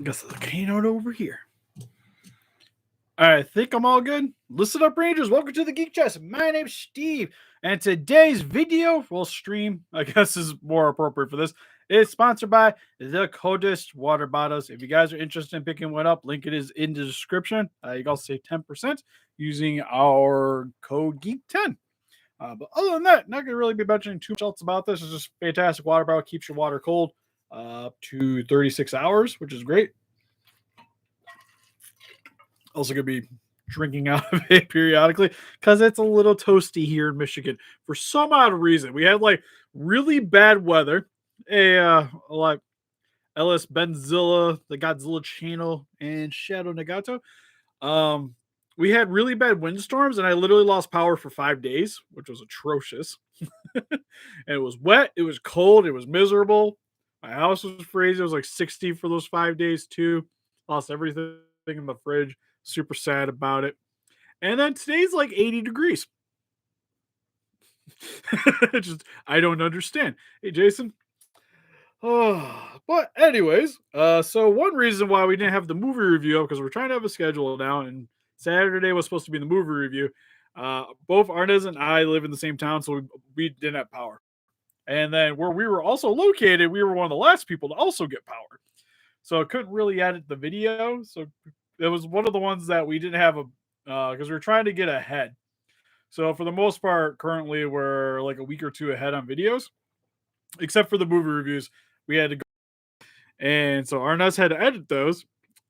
I guess there's a keynote over here. I think I'm all good. Listen up, Rangers. Welcome to the Geek Chest. My name's Steve, and today's video, well, stream, I guess is more appropriate for this, is sponsored by the coldest water bottles. If you guys are interested in picking one up, link it is in the description. You can also save 10% using our code Geek10. But other than that, not going to really be mentioning too much else about this. It's just fantastic water bottle. Keeps your water cold up to 36 hours, which is great. Also going to be drinking out of it periodically because it's a little toasty here in Michigan for some odd reason. We had like really bad weather. Like Ellis Benzilla, the Godzilla channel, and Shadow Nagato. Um, we had really bad windstorms, and I literally lost power for 5 days, which was atrocious. And it was wet, it was cold, it was miserable. My house was freezing. It was like 60 for those 5 days too. Lost everything in the fridge. Super sad about it. And then today's like 80 degrees. Just I don't understand. Hey Jason. Oh, but anyways, so one reason why we didn't have the movie review because we're trying to have a schedule now, and Saturday was supposed to be the movie review. Both Arnez and I live in the same town, so we didn't have power. And then where we were also located, we were one of the last people to also get power. So I couldn't really edit the video. So it was one of the ones that we didn't have because we were trying to get ahead. So for the most part, currently we're like a week or two ahead on videos, except for the movie reviews. We had to go, and so Arnaz had to edit those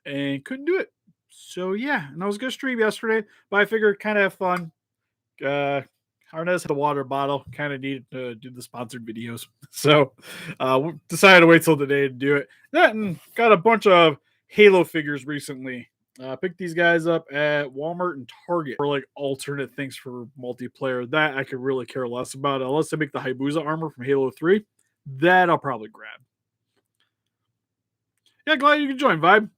and couldn't do it. So yeah, and I was gonna stream yesterday, but I figured kind of have fun. Arnez had a water bottle, kind of needed to do the sponsored videos. So decided to wait till today to do it. That and got a bunch of Halo figures recently. Picked these guys up at Walmart and Target for like alternate things for multiplayer. That I could really care less about, unless they make the Hayabusa armor from Halo 3. That I'll probably grab. Yeah, glad you can join, Vibe.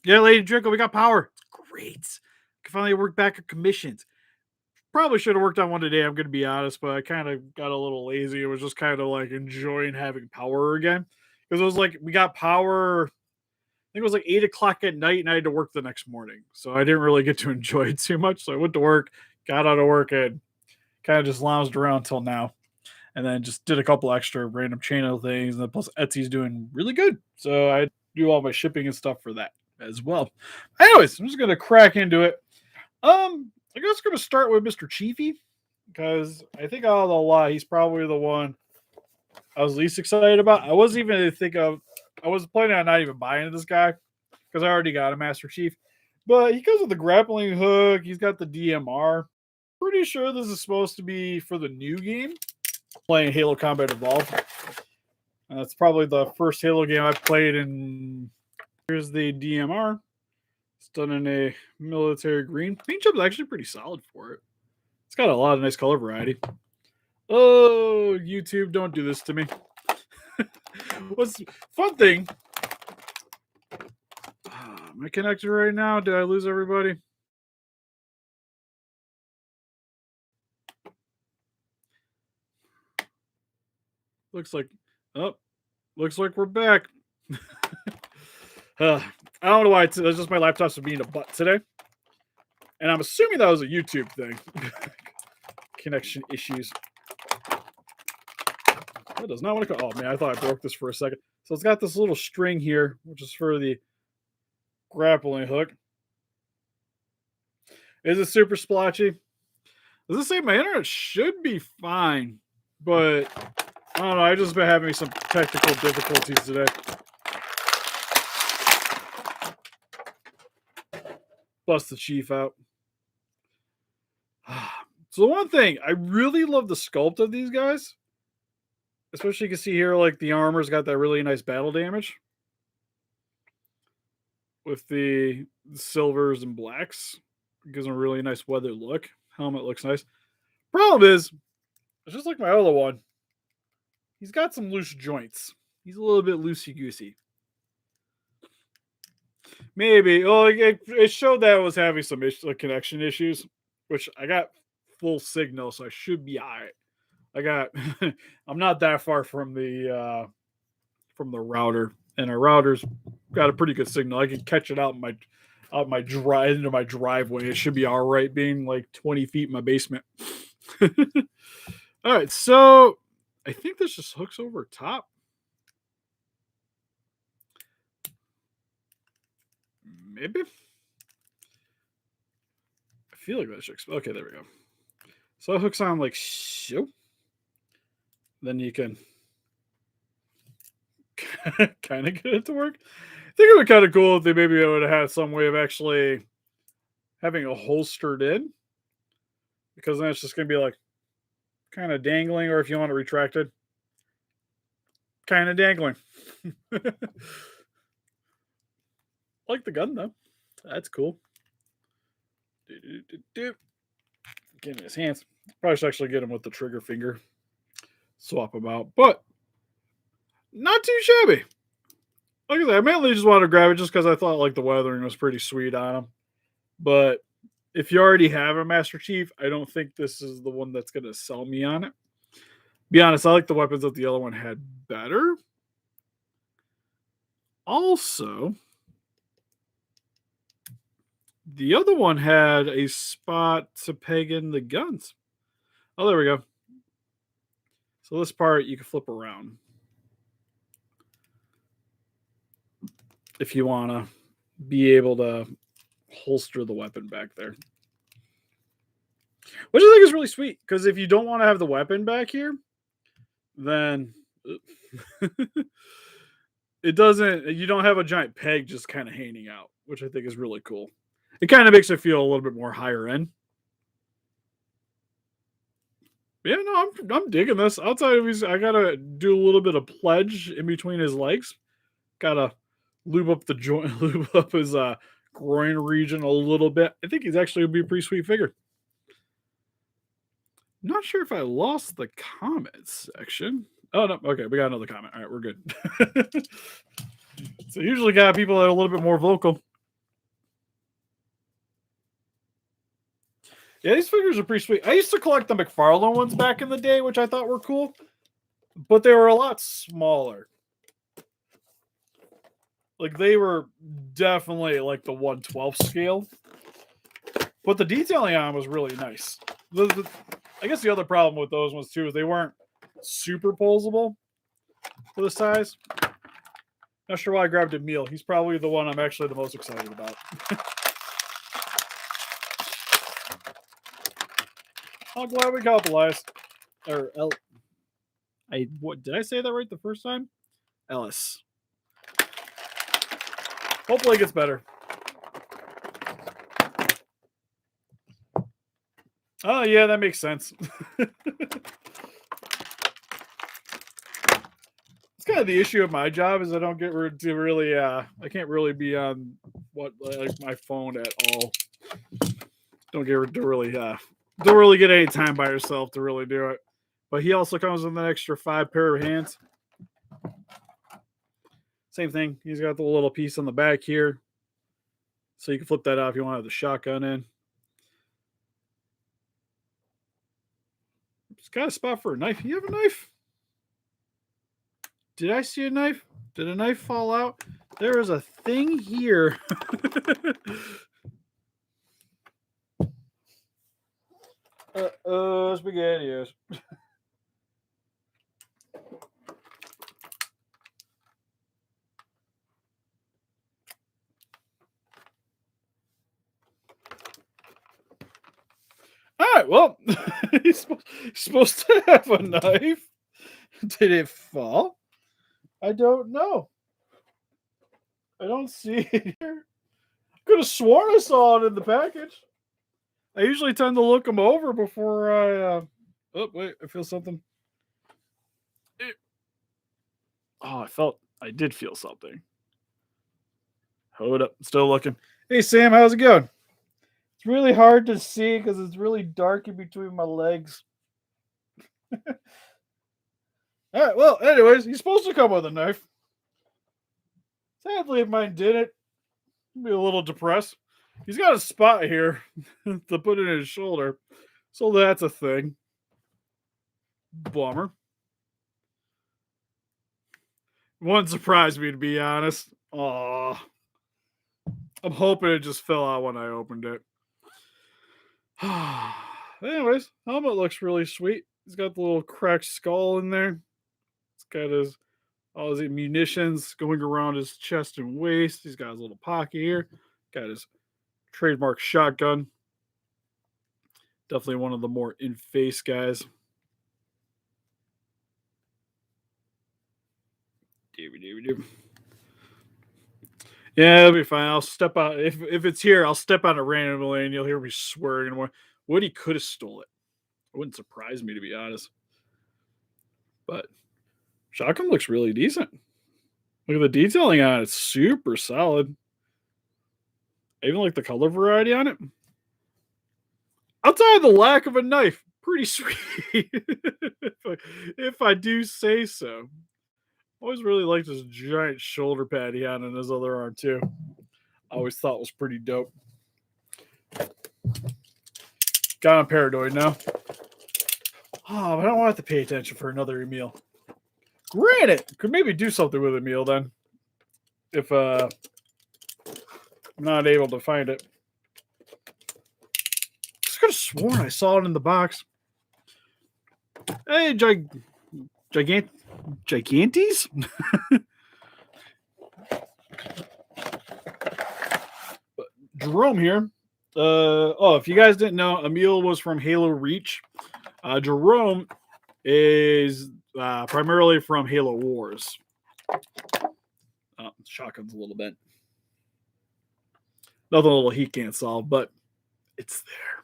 Yeah, Lady Draco, we got power. It's great. Can finally work back at commissions. Probably should have worked on one today, I'm going to be honest, but I kind of got a little lazy. It was just kind of like enjoying having power again. Because it was like, we got power, I think it was like 8 o'clock at night, and I had to work the next morning. So I didn't really get to enjoy it too much. So I went to work, got out of work, and kind of just lounged around until now. And then just did a couple extra random channel things. And then plus Etsy's doing really good. So I do all my shipping and stuff for that as well. Anyways, I'm just going to crack into it. I guess I'm going to start with Mr. Chiefy because I think out of the lot, he's probably the one I was least excited about. I wasn't even I was planning on not even buying this guy because I already got a Master Chief. But he comes with the grappling hook. He's got the DMR. Pretty sure this is supposed to be for the new game, playing Halo Combat Evolved. That's probably the first Halo game I've played in. Here's the DMR. It's done in a military green. Paint job is actually pretty solid for it. It's got a lot of nice color variety. Oh, YouTube, don't do this to me. What's the fun thing? Am I connected right now? Did I lose everybody? Looks like we're back. I don't know why it's just my laptop's being a butt today. And I'm assuming that was a YouTube thing. Connection issues. That does not want to go. Oh man, I thought I broke this for a second. So it's got this little string here, which is for the grappling hook. Is it super splotchy? Does it say my internet should be fine? But I don't know. I've just been having some technical difficulties today. Bust the Chief out. So the one thing, I really love the sculpt of these guys. Especially you can see here, like the armor's got that really nice battle damage. With the silvers and blacks. It gives them a really nice weathered look. Helmet looks nice. Problem is, it's just like my other one. He's got some loose joints. He's a little bit loosey-goosey. Maybe. Oh, it showed that I was having some connection issues, which I got full signal, so I should be all right. I'm not that far from the router, and our router's got a pretty good signal. I can catch it out my drive into my driveway. It should be all right, being like 20 feet in my basement. All right, so I think this just hooks over top. Maybe. I feel like that should. Okay, there we go. So it hooks on like so. Then you can kind of get it to work. I think it would be kind of cool if they maybe would have had some way of actually having a holstered in, because then it's just going to be like kind of dangling, or if you want it retracted, kind of dangling. Like the gun though. That's cool. Get in his hands. Probably should actually get him with the trigger finger. Swap him out. But not too shabby. Like I said, I mainly just wanted to grab it just because I thought like the weathering was pretty sweet on him. But if you already have a Master Chief, I don't think this is the one that's going to sell me on it. Be honest, I like the weapons that the other one had better. Also, the other one had a spot to peg in the guns. Oh, there we go. So this part you can flip around if you want to be able to holster the weapon back there. Which I think is really sweet, because if you don't want to have the weapon back here, then it doesn't, you don't have a giant peg just kind of hanging out, which I think is really cool. It kind of makes it feel a little bit more higher end. Yeah, no, I'm digging this. Outside of I gotta do a little bit of pledge in between his legs. Gotta lube up the joint, lube up his groin region a little bit. I think he's actually gonna be a pretty sweet figure. Not sure if I lost the comments section. Oh no, okay, we got another comment. All right, we're good. So usually got people that are a little bit more vocal. Yeah, these figures are pretty sweet. I used to collect the McFarlane ones back in the day, which I thought were cool, but they were a lot smaller. Like they were definitely like the 1/12 scale, but the detailing on was really nice. I guess the other problem with those ones too is they weren't super posable for the size. Not sure why I grabbed Emile. He's probably the one I'm actually the most excited about. I'm glad we capitalized. Or what did I say that right the first time? Ellis. Hopefully it gets better. Oh yeah, that makes sense. It's kind of the issue of my job is I don't get to really I can't really be on like my phone at all. Don't get to really don't really get any time by yourself to really do it. But he also comes with an extra 5 pair of hands. Same thing. He's got the little piece on the back here. So you can flip that out if you want to have the shotgun in. It's got a spot for a knife. You have a knife? Did I see a knife? Did a knife fall out? There is a thing here. Spaghettios. All right, well, he's supposed to have a knife. Did it fall? I don't know. I don't see it here. Could have sworn I saw it in the package. I usually tend to look them over before I. Oh wait, I feel something. Oh, I did feel something. Hold up, still looking. Hey Sam, how's it going? It's really hard to see because it's really dark in between my legs. All right, well, anyways, he's supposed to come with a knife. Sadly, if mine didn't, I'd be a little depressed. He's got a spot here to put in his shoulder, so that's a thing. Bummer. Wouldn't surprise me, to be honest. Oh, I'm hoping it just fell out when I opened it. Anyways, helmet looks really sweet. He's got the little cracked skull in there. He's got all his munitions going around his chest and waist. He's got his little pocket here. Got his trademark shotgun. Definitely one of the more in-face guys. Yeah, it'll be fine. I'll step out if it's here. I'll step on it randomly, and you'll hear me swearing. And more. Woody could have stole it. It wouldn't surprise me, to be honest. But shotgun looks really decent. Look at the detailing on it; it's super solid. I even like the color variety on it. Outside of the lack of a knife, pretty sweet. if I do say so. Always really liked this giant shoulder pad he had on his other arm too. I always thought was pretty dope. Got on paranoid now. Oh, but I don't want to pay attention for another Emile. Granted, could maybe do something with Emile then. If I'm not able to find it. I just could have sworn I saw it in the box. Hey, Gigantes? Jerome here. If you guys didn't know, Emile was from Halo Reach. Jerome is primarily from Halo Wars. Shotgun's a little bent. Nothing a little heat can't solve, but it's there.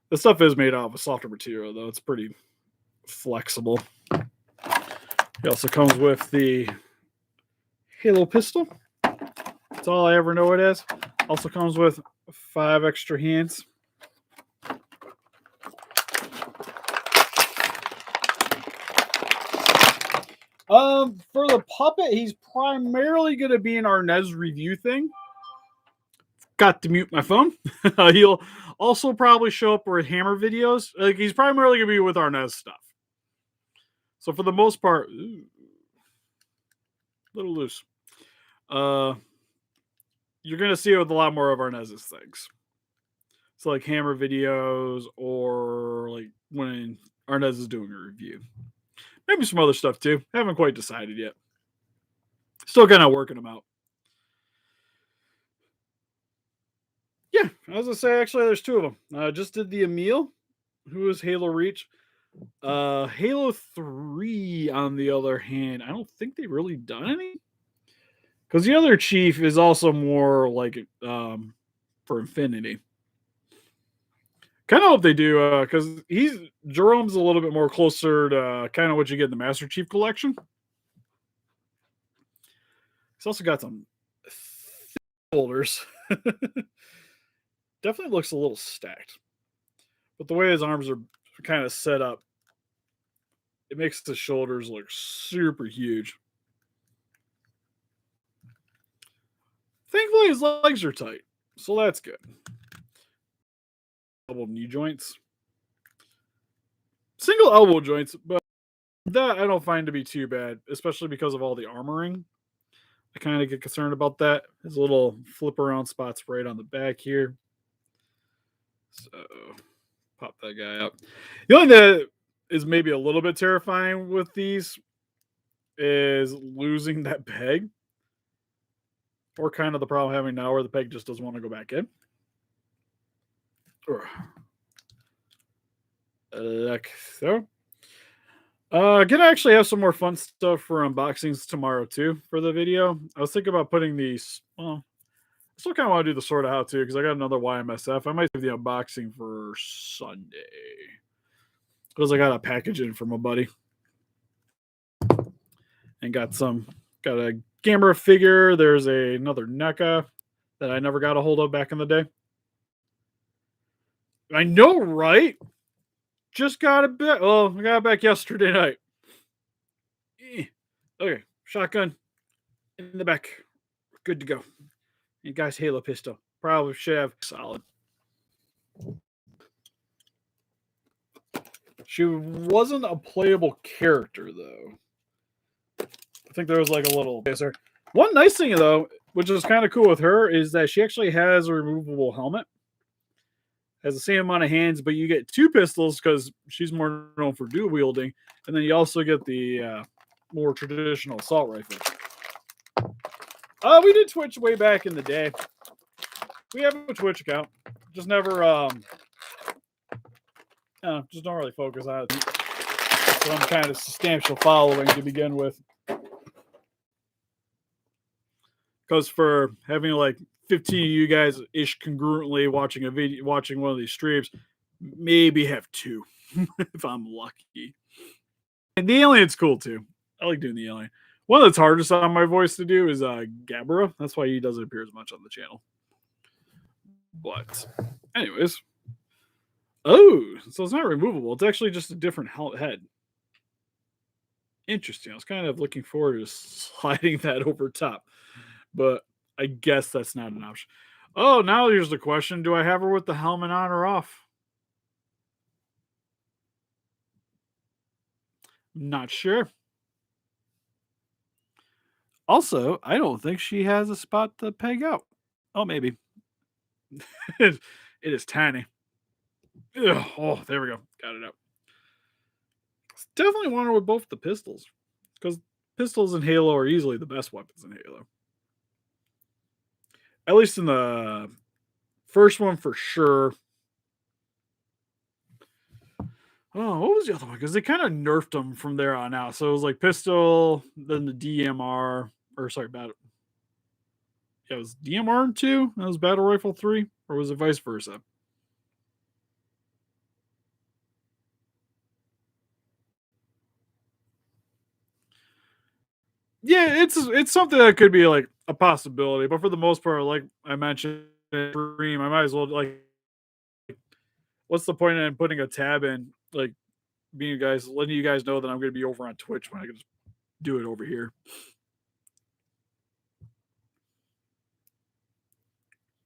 The stuff is made out of a softer material, though. It's pretty flexible. It also comes with the Halo pistol. That's all I ever know it as. Also comes with 5 extra hands. For the puppet, he's primarily going to be in our NES review thing. Got to mute my phone. He'll also probably show up with Hammer videos. Like, he's primarily going to be with our NES stuff. So for the most part, a little loose. You're going to see it with a lot more of our NES things. So like Hammer videos or like when Arnez is doing a review. Maybe some other stuff too. Haven't quite decided yet. Still kind of working them out. Yeah, I was gonna say actually there's 2 of them. Just did the Emile, who is Halo Reach. Halo 3, on the other hand, I don't think they've really done any. Because the other chief is also more like for Infinity. Kind of hope they do, because Jerome's a little bit more closer to kind of what you get in the Master Chief collection. He's also got some shoulders. Definitely looks a little stacked. But the way his arms are kind of set up, it makes the shoulders look super huge. Thankfully, his legs are tight, so that's good. Double knee joints. Single elbow joints, but that I don't find to be too bad, especially because of all the armoring. I kind of get concerned about that. His little flip around spots right on the back here. So, pop that guy up. The only thing that is maybe a little bit terrifying with these is losing that peg. Or kind of the problem having now where the peg just doesn't want to go back in. Like so. Gonna actually have some more fun stuff for unboxings tomorrow too for the video. I was thinking about putting these. Well, I still kind of want to do the sort of how to because I got another YMSF. I might do the unboxing for Sunday because I got a package in from a buddy and got a Gamera figure. There's another NECA that I never got a hold of back in the day. I know, right? Just got it back. Oh, I got it back yesterday night. Okay, shotgun in the back. Good to go. You guys, Halo pistol. Probably should have solid. She wasn't a playable character, though. I think there was like a little. One nice thing though, which is kind of cool with her, is that she actually has a removable helmet. Has the same amount of hands, but you get two pistols because she's more known for dual wielding, and then you also get the more traditional assault rifle. We did Twitch way back in the day. We have a Twitch account, just never, just don't really focus on it. Some kind of substantial following to begin with. Because for having like 15 of you guys ish congruently watching a video, watching one of these streams, maybe have two if I'm lucky. And the alien's cool too. I like doing the alien. One that's hardest on my voice to do is Gabra. That's why he doesn't appear as much on the channel. But, anyways. Oh, so it's not removable. It's actually just a different head. Interesting. I was kind of looking forward to sliding that over top. But I guess that's not an option. Oh, now here's the question. Do I have her with the helmet on or off? Not sure. Also, I don't think she has a spot to peg out. Oh, maybe. It is tiny. Ugh, oh, there we go. Got it up. Definitely want her with both the pistols. Because pistols in Halo are easily the best weapons in Halo. At least in the first one for sure. Oh, what was the other one? Because they kind of nerfed them from there on out. So it was like pistol, then the DMR, or sorry, battle. Yeah, it was DMR 2. That was battle rifle 3, or was it vice versa? Yeah, it's something that could be like a possibility, but for the most part, like I mentioned, stream, I might as well like. What's the point in putting a tab in, like being you guys, letting you guys know that I'm going to be over on Twitch when I can just do it over here.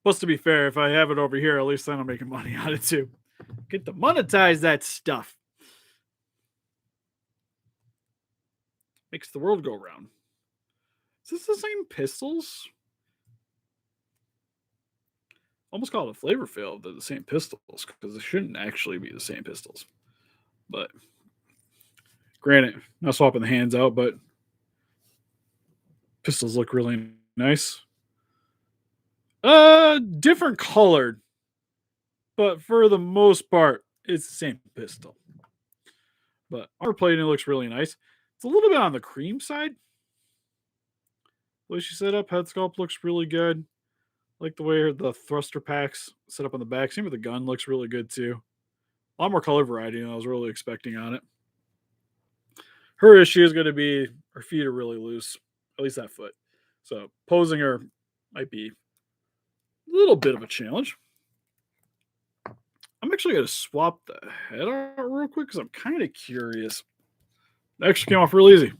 Plus, to be fair, if I have it over here, at least then I'm making money on it too. Get to monetize that stuff. Makes the world go round. Is this the same pistols? Almost call it a flavor fail if they're the same pistols because they shouldn't actually be the same pistols. But granted, not swapping the hands out, but pistols look really nice. Different colored, but for the most part, it's the same pistol. But armor plating looks really nice. It's a little bit on the cream side. The way she set up, head sculpt looks really good. Like the way the thruster packs set up on the back. Same with the gun looks really good too. A lot more color variety than I was really expecting on it. Her issue is going to be her feet are really loose, at least that foot. So posing her might be a little bit of a challenge. I'm actually going to swap the head out real quick because I'm kind of curious. It actually came off real easy.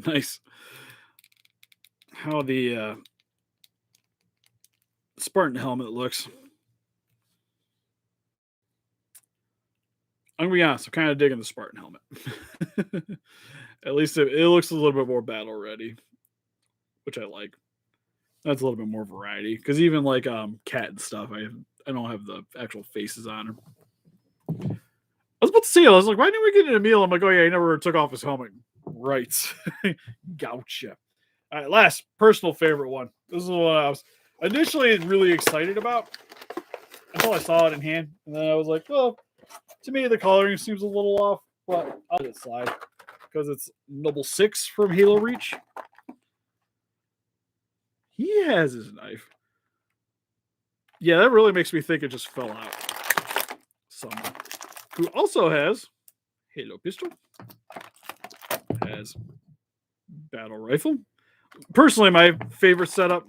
Nice. How the Spartan helmet looks. I'm going to be honest, I'm kind of digging the Spartan helmet. At least it looks a little bit more battle ready, which I like. That's a little bit more variety because even like cat and stuff, I don't have the actual faces on her. I was about to say, I was like, why didn't we get an Emile? I'm like, oh yeah, he never took off his helmet. Right. Gotcha. All right, last personal favorite one. This is what I was initially really excited about until I saw it in hand. And then I was like, well, to me, the coloring seems a little off, but I'll let it slide because it's Noble 6 from Halo Reach. He has his knife. Yeah, that really makes me think it just fell out. Someone who also has Halo pistol, has battle rifle. Personally, my favorite setup.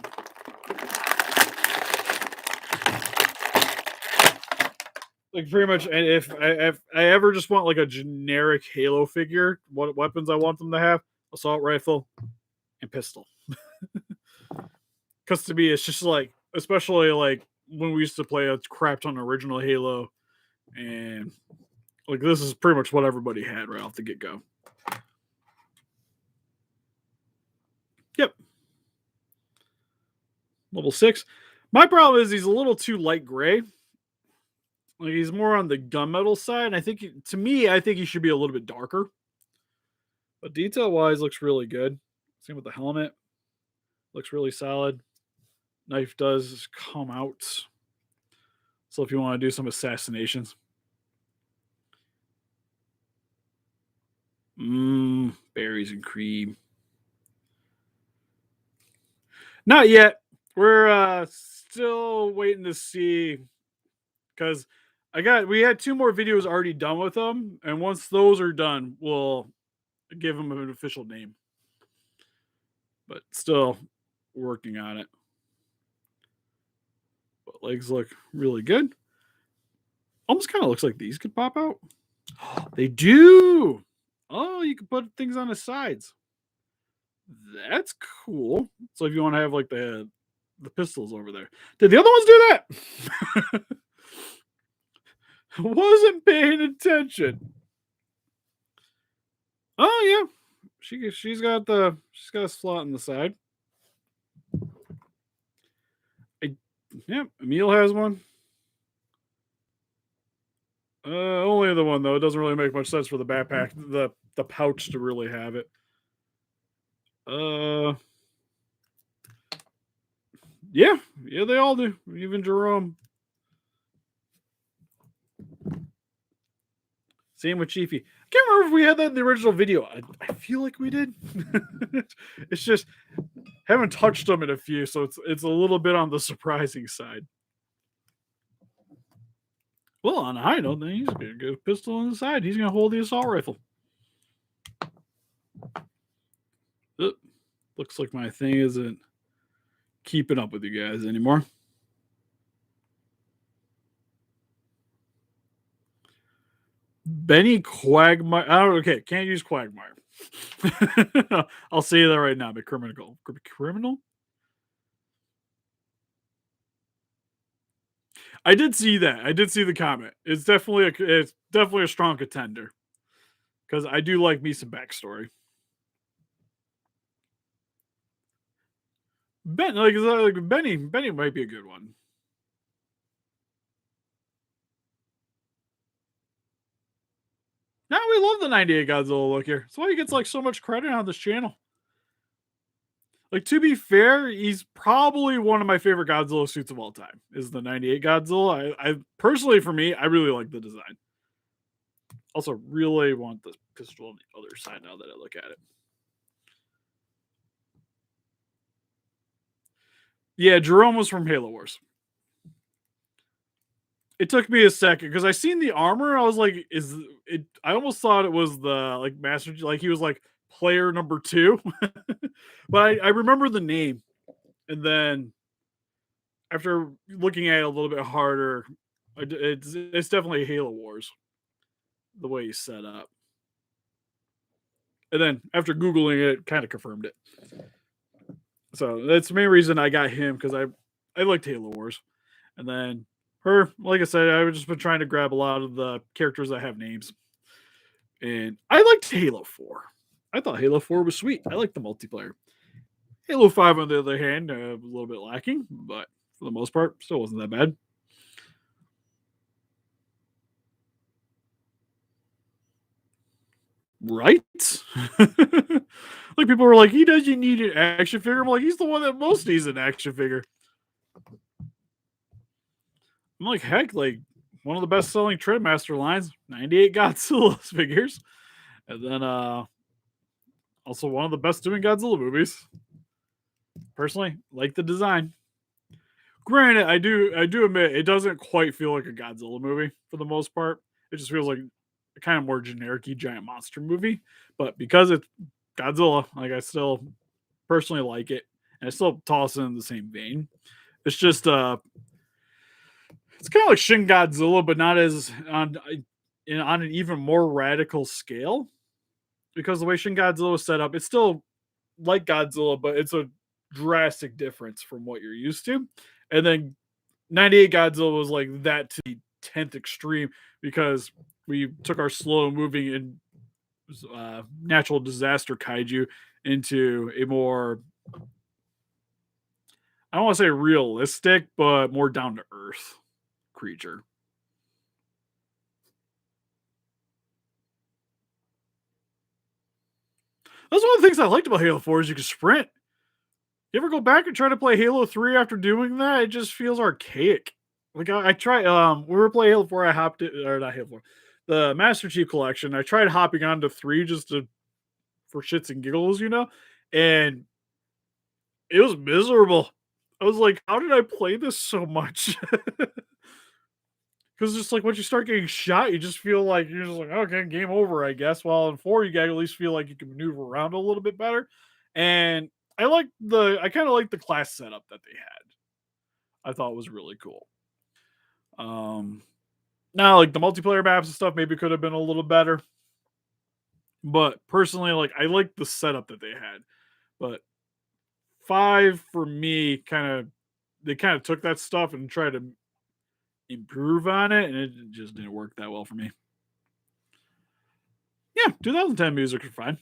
Like pretty much, and if I ever just want like a generic Halo figure, what weapons I want them to have: assault rifle and pistol. Because to me, it's just like, especially like when we used to play a crap ton of original Halo, and like this is pretty much what everybody had right off the get go. Yep. Level 6. My problem is he's a little too light gray. Like he's more on the gunmetal side. I think to me, I think he should be a little bit darker. But detail wise, looks really good. Same with the helmet. Looks really solid. Knife does come out. So if you want to do some assassinations. Berries and cream. Not yet. We're still waiting to see because we had 2 more videos already done with them, and once those are done, we'll give them an official name. But still working on it. But legs look really good. Almost kind of looks like these could pop out. They do. Oh, you can put things on the sides. That's cool. So if you want to have like the pistols over there. Did the other ones do that? Wasn't paying attention. Oh yeah. She's got a slot in the side. Emile has one. Only the one though. It doesn't really make much sense for the backpack, the pouch to really have it. Yeah, they all do. Even Jerome. Same with Chiefy. I can't remember if we had that in the original video. I feel like we did. It's just haven't touched them in a few, so it's a little bit on the surprising side. Well, on a high note, then he's gonna get a pistol on the side. He's gonna hold the assault rifle. Looks like my thing isn't keeping up with you guys anymore. Benny Quagmire. Oh, okay, can't use Quagmire. I'll say that right now. But criminal. I did see that. I did see the comment. It's definitely a strong contender because I do like me some backstory. Benny might be a good one. Now we love the 98 Godzilla look here. That's why he gets like so much credit on this channel. Like to be fair, he's probably one of my favorite Godzilla suits of all time. Is the 98 Godzilla. I personally, for me, I really like the design. Also, really want the pistol on the other side now that I look at it. Yeah, Jerome was from Halo Wars. It took me a second because I seen the armor. I was like, "Is it?" I almost thought it was the like master, like he was like player number 2. But I remember the name, and then after looking at it a little bit harder, it's definitely Halo Wars. The way he's set up, and then after googling it, kind of confirmed it. So that's the main reason I got him because I liked Halo Wars, and then her, like I said, I've just been trying to grab a lot of the characters that have names, and I liked Halo 4. I thought Halo 4 was sweet. I liked the multiplayer. Halo 5, on the other hand, a little bit lacking, but for the most part, still wasn't that bad. Right? Like people were like, he doesn't need an action figure. I'm like, he's the one that most needs an action figure. I'm like, heck, like one of the best selling Trendmaster lines, 98 Godzilla figures. And then also one of the best doing Godzilla movies. Personally, like the design. Granted, I do admit it doesn't quite feel like a Godzilla movie for the most part. It just feels like a kind of more generic giant monster movie. But because it's Godzilla, like I still personally like it. And I still toss it in the same vein. It's just it's kind of like Shin Godzilla, but not as on an even more radical scale. Because the way Shin Godzilla was set up, it's still like Godzilla, but it's a drastic difference from what you're used to. And then 98 Godzilla was like that to the 10th extreme because we took our slow moving and natural disaster kaiju into a more I don't want to say realistic, but more down to earth creature. That's one of the things I liked about Halo 4 is you can sprint. You ever go back and try to play Halo 3 after doing that? It just feels archaic. Like I tried we were playing Halo 4, I hopped it or not Halo 4. The Master Chief Collection. I tried hopping onto 3 just to for shits and giggles, and it was miserable. I was like, how did I play this so much? Because just like once you start getting shot, you just feel like you're just like, okay, game over, I guess. While in 4, you got at least feel like you can maneuver around a little bit better. And I kind of like the class setup that they had. I thought was really cool. Um Now like the multiplayer maps and stuff maybe could have been a little better. But personally, like I like the setup that they had. But 5 for me they kind of took that stuff and tried to improve on it, and it just didn't work that well for me. Yeah, 2010 music is fine.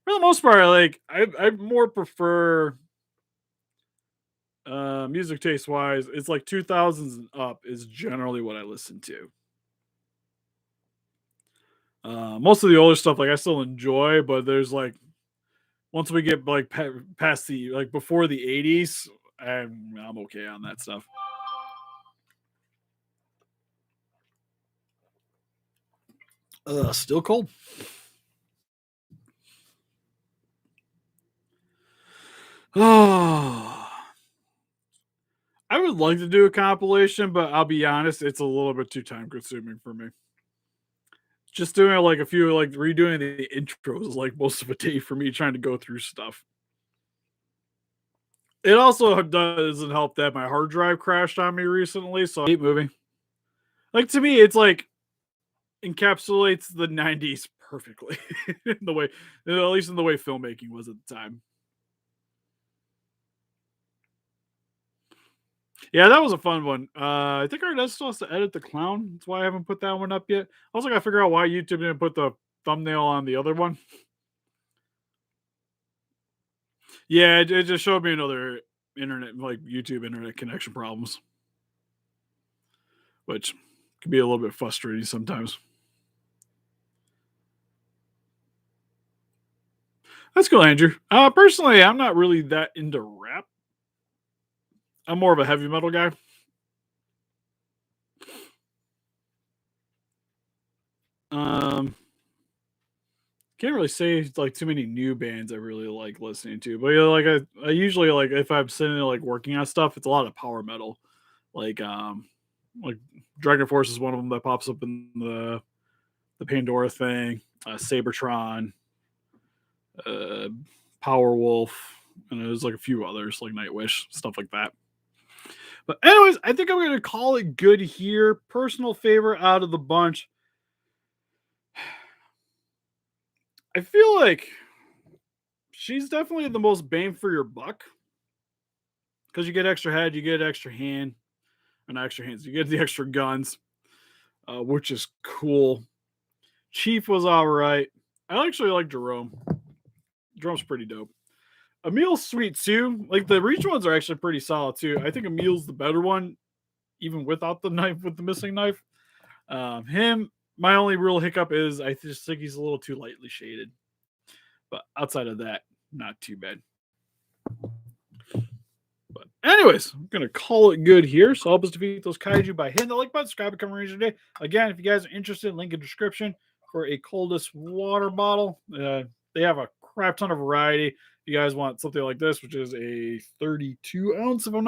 For the most part, I more prefer music taste wise, it's like 2000s and up is generally what I listen to. Most of the older stuff, like I still enjoy, but there's like once we get like past the like before the 80s, I'm okay on that stuff. Still cold. Oh, I would like to do a compilation, but I'll be honest, it's a little bit too time consuming for me. Just doing like a few like redoing the intros is like most of a day for me trying to go through stuff. It also doesn't help that my hard drive crashed on me recently, so I hate moving. Like to me, it's like encapsulates the 90s perfectly in the way, at least in the way filmmaking was at the time. Yeah, that was a fun one. I think Arnett still has to edit the clown. That's why I haven't put that one up yet. Also, got to figure out why YouTube didn't put the thumbnail on the other one. Yeah, it just showed me another internet, like YouTube internet connection problems, which can be a little bit frustrating sometimes. That's cool, Andrew. Personally, I'm not really that into rap. I'm more of a heavy metal guy. Um, can't really say like too many new bands I really like listening to, but yeah, like I usually like if I'm sitting there like working on stuff, it's a lot of power metal, like like Dragon Force is one of them that pops up in the Pandora thing, Sabertron, uh, Power Wolf, and there's like a few others like Nightwish stuff like that. But anyways, I think I'm gonna call it good here. Personal favorite out of the bunch. I feel like she's definitely the most bang for your buck because you get extra head, you get extra hand, and extra hands. You get the extra guns, which is cool. Chief was all right. I actually like Jerome. Jerome's pretty dope. Emile's sweet too. Like the reach ones are actually pretty solid too. I think Emile's the better one, even without the knife, with the missing knife. My only real hiccup is I just think he's a little too lightly shaded. But outside of that, not too bad. But anyways, I'm gonna call it good here. So help us defeat those kaiju by hitting the like button, subscribe, become a ranger today. Again, if you guys are interested, link in description for a coldest water bottle. They have a crap ton of variety. If you guys want something like this, which is a 32 ounce, if I'm